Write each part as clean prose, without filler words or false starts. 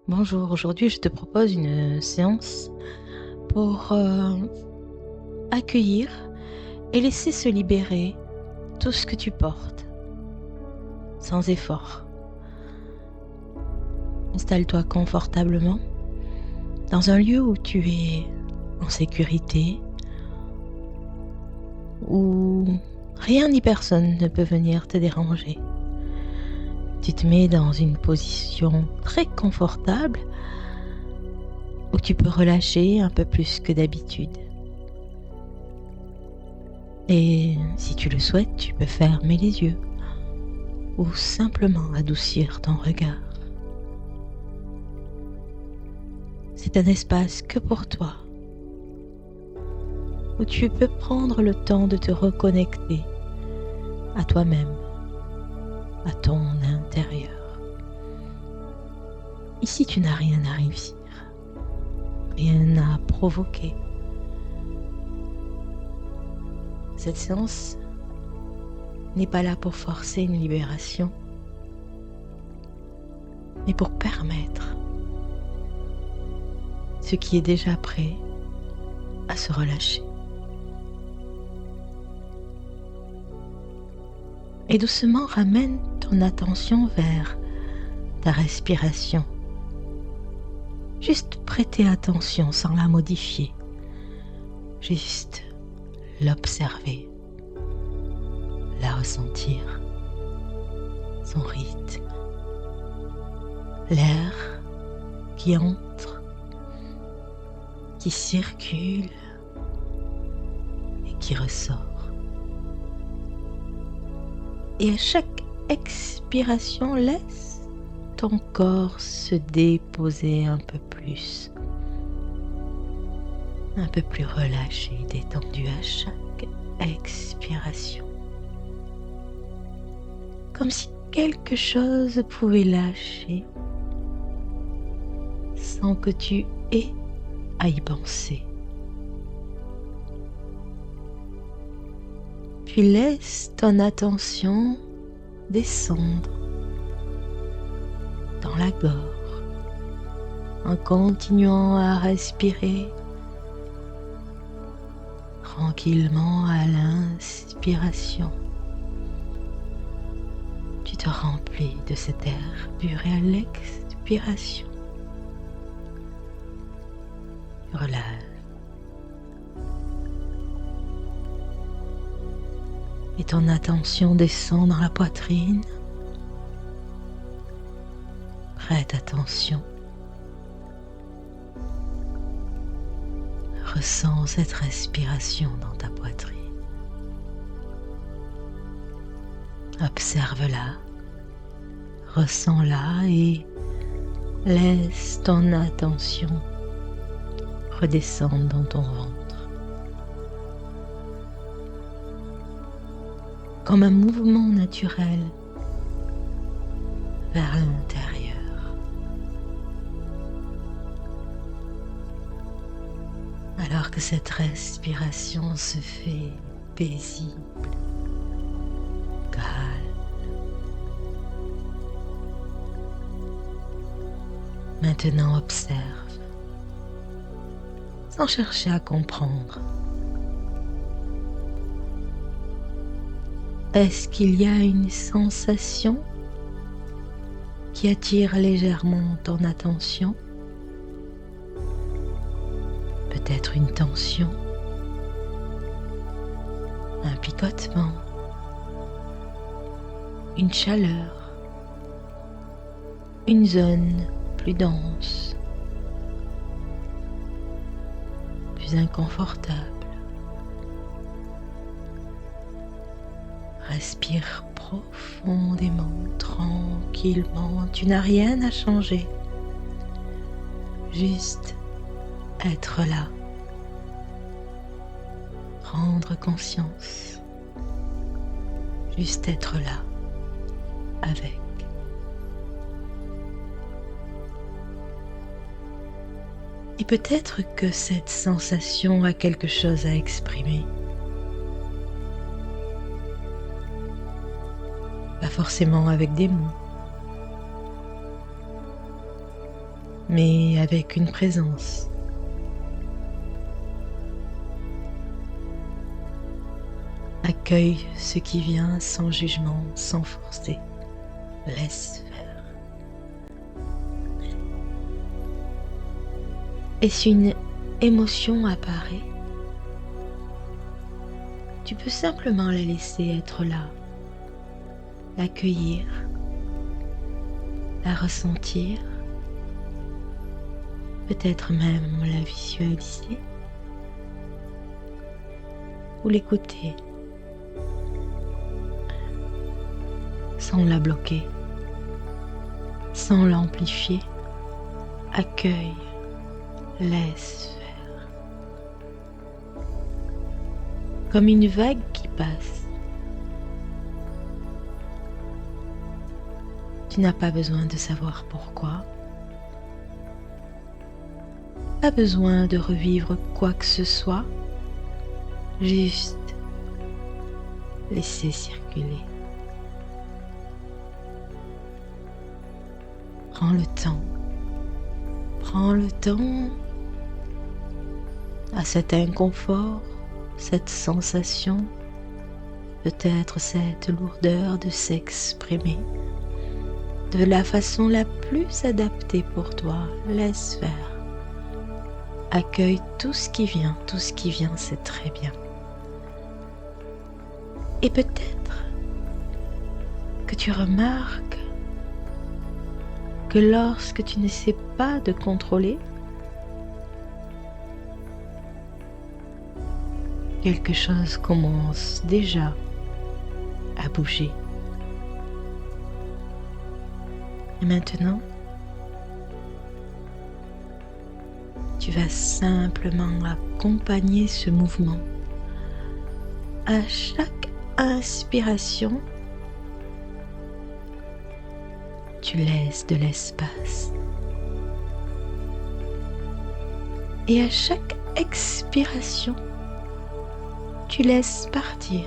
Bonjour, aujourd'hui je te propose une séance pour accueillir et laisser se libérer tout ce que tu portes, sans effort. Installe-toi confortablement dans un lieu où tu es en sécurité, où rien ni personne ne peut venir te déranger. Tu te mets dans une position très confortable où tu peux relâcher un peu plus que d'habitude. Et si tu le souhaites, tu peux fermer les yeux ou simplement adoucir ton regard. C'est un espace que pour toi, où tu peux prendre le temps de te reconnecter à toi-même, à ton intérieur. Ici, tu n'as rien à réussir, rien à provoquer. Cette séance n'est pas là pour forcer une libération, mais pour permettre ce qui est déjà prêt à se relâcher. Et doucement ramène ton attention vers ta respiration. Juste prêter attention sans la modifier. Juste l'observer, la ressentir, son rythme, l'air qui entre, qui circule et qui ressort. Et à chaque expiration, laisse ton corps se déposer un peu plus relâché, détendu à chaque expiration. Comme si quelque chose pouvait lâcher sans que tu aies à y penser. Puis laisse ton attention descendre dans la gorge en continuant à respirer tranquillement à l'inspiration. Tu te remplis de cet air pur et à l'expiration, tu relâches. Et ton attention descend dans la poitrine. Prête attention. Ressens cette respiration dans ta poitrine. Observe-la, ressens-la et laisse ton attention redescendre dans ton ventre. Comme un mouvement naturel vers l'intérieur. Alors que cette respiration se fait paisible, calme. Maintenant observe, sans chercher à comprendre. Est-ce qu'il y a une sensation qui attire légèrement ton attention? Peut-être une tension, un picotement, une chaleur, une zone plus dense, plus inconfortable. Respire profondément, tranquillement. Tu n'as rien à changer. Juste être là. Prendre conscience. Juste être là. Avec. Et peut-être que cette sensation a quelque chose à exprimer. Pas forcément avec des mots. mais avec une présence. Accueille ce qui vient sans jugement, sans forcer. Laisse faire. Et si une émotion apparaît, tu peux simplement la laisser être là, l'accueillir, la ressentir, peut-être même la visualiser ou l'écouter sans la bloquer, sans l'amplifier. Accueille, laisse faire. Comme une vague qui passe. Tu n'as pas besoin de savoir pourquoi. Pas besoin de revivre quoi que ce soit. Juste laisser circuler. Prends le temps. Prends le temps à cet inconfort, cette sensation, peut-être cette lourdeur de s'exprimer de la façon la plus adaptée pour toi. Laisse faire. Accueille tout ce qui vient c'est très bien. Et peut-être que tu remarques que lorsque tu n'essaies pas de contrôler, quelque chose commence déjà à bouger. Et maintenant, tu vas simplement accompagner ce mouvement. À chaque inspiration, tu laisses de l'espace. Et à chaque expiration, tu laisses partir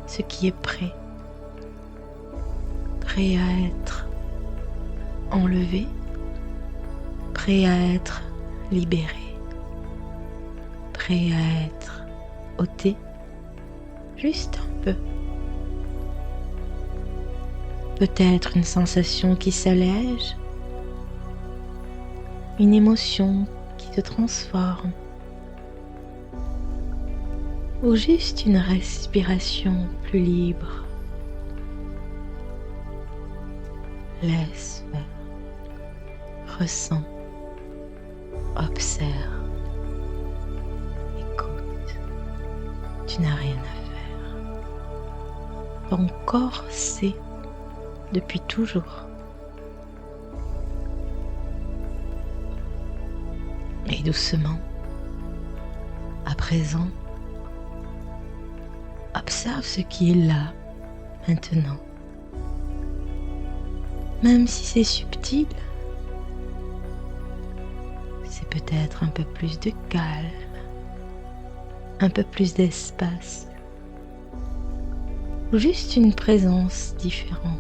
ce qui est prêt à être enlevé, prêt à être libéré, prêt à être ôté, juste un peu. Peut-être une sensation qui s'allège, une émotion qui se transforme, ou juste une respiration plus libre. Laisse faire, ressens, observe, écoute, tu n'as rien à faire. Ton corps sait depuis toujours. Et doucement, à présent, observe ce qui est là, maintenant. Même si c'est subtil, c'est peut-être un peu plus de calme, un peu plus d'espace, ou juste une présence différente.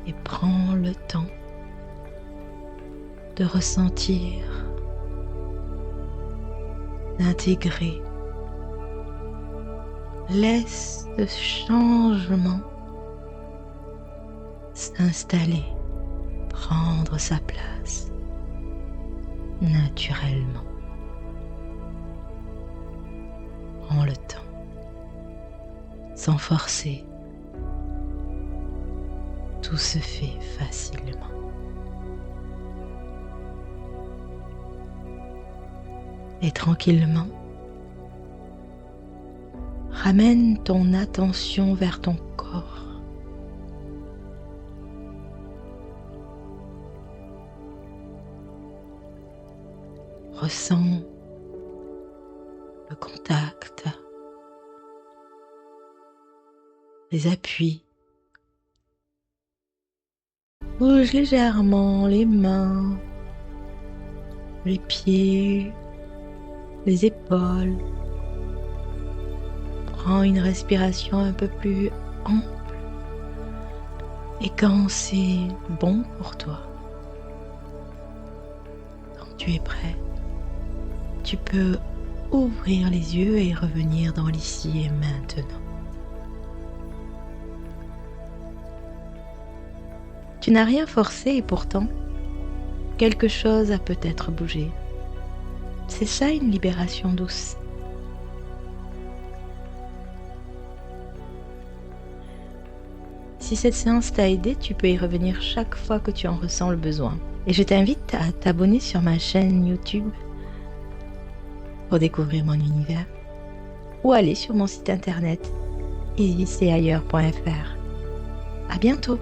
Et prends le temps de ressentir, d'intégrer. Laisse ce changement s'installer, prendre sa place naturellement. Prends le temps, sans forcer. Tout se fait facilement. Et tranquillement, ramène ton attention vers ton corps. Ressens le contact, les appuis. Bouge légèrement les mains, les pieds, les épaules. Prends une respiration un peu plus ample, Et quand c'est bon pour toi, quand tu es prêt, tu peux ouvrir les yeux et revenir dans l'ici et maintenant. Tu n'as rien forcé et pourtant, quelque chose a peut-être bougé. C'est ça une libération douce. Si cette séance t'a aidé, tu peux y revenir chaque fois que tu en ressens le besoin. Et je t'invite à t'abonner sur ma chaîne YouTube pour découvrir mon univers ou aller sur mon site internet isisailleurs.fr. À bientôt!